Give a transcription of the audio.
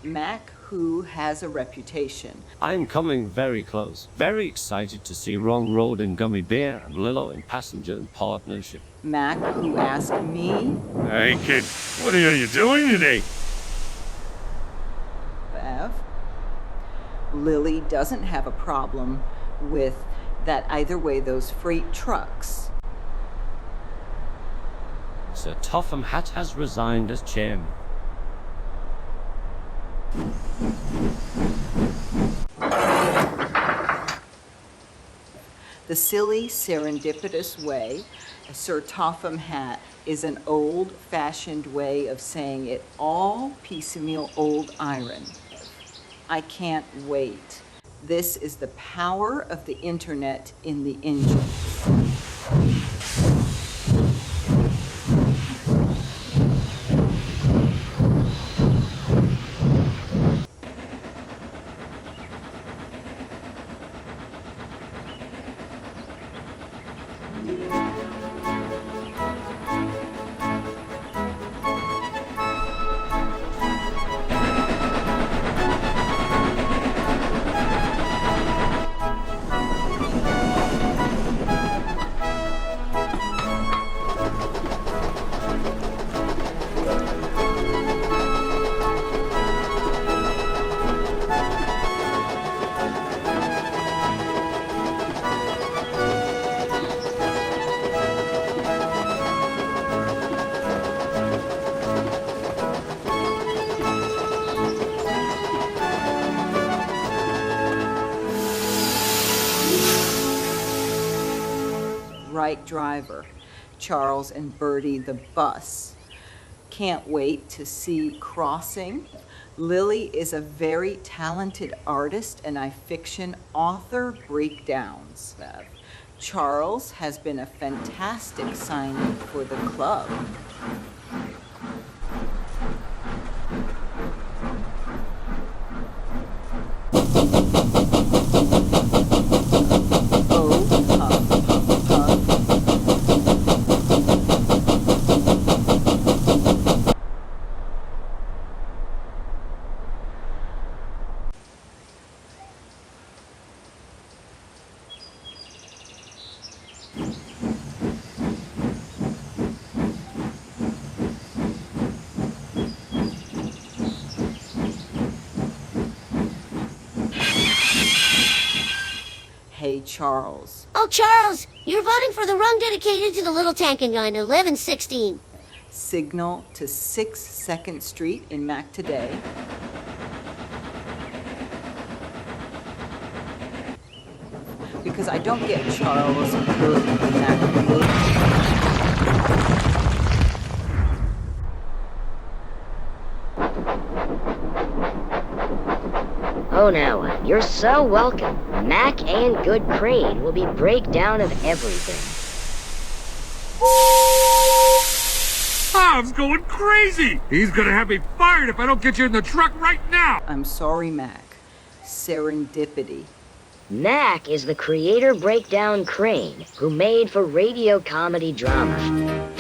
Mac, who has a reputation. I'm coming very close. Very excited to see Wrong Road and Gummy Bear and Lilo in Passenger in partnership. Mac, who asked me. Hey, kid, what are you doing today? Bev. Lily doesn't have a problem with that either way those freight trucks. Sir Topham Hatt has resigned as chairman. The silly, serendipitous way, Sir Topham Hatt, is an old-fashioned way of saying it all piecemeal old iron. I can't wait. This is the power of the internet in the engine. Right driver, Charles and Bertie the bus. Can't wait to see Crossing. Lily is a very talented artist and a fiction author. Breakdowns. Charles has been a fantastic signing for the club. Hey, Charles. Oh, Charles, you're voting for the rung dedicated to the little tanking guy in 1116. Signal to 6 2nd Street in Mac today. Because I don't get Charles and Bertie in that relationship. Oh, now, you're so welcome. Mac and Good Crane will be breakdown of everything. Bob's going crazy! He's gonna have me fired if I don't get you in the truck right now! I'm sorry, Mac. Serendipity. Mac is the creator breakdown Crane, who made for radio comedy drama.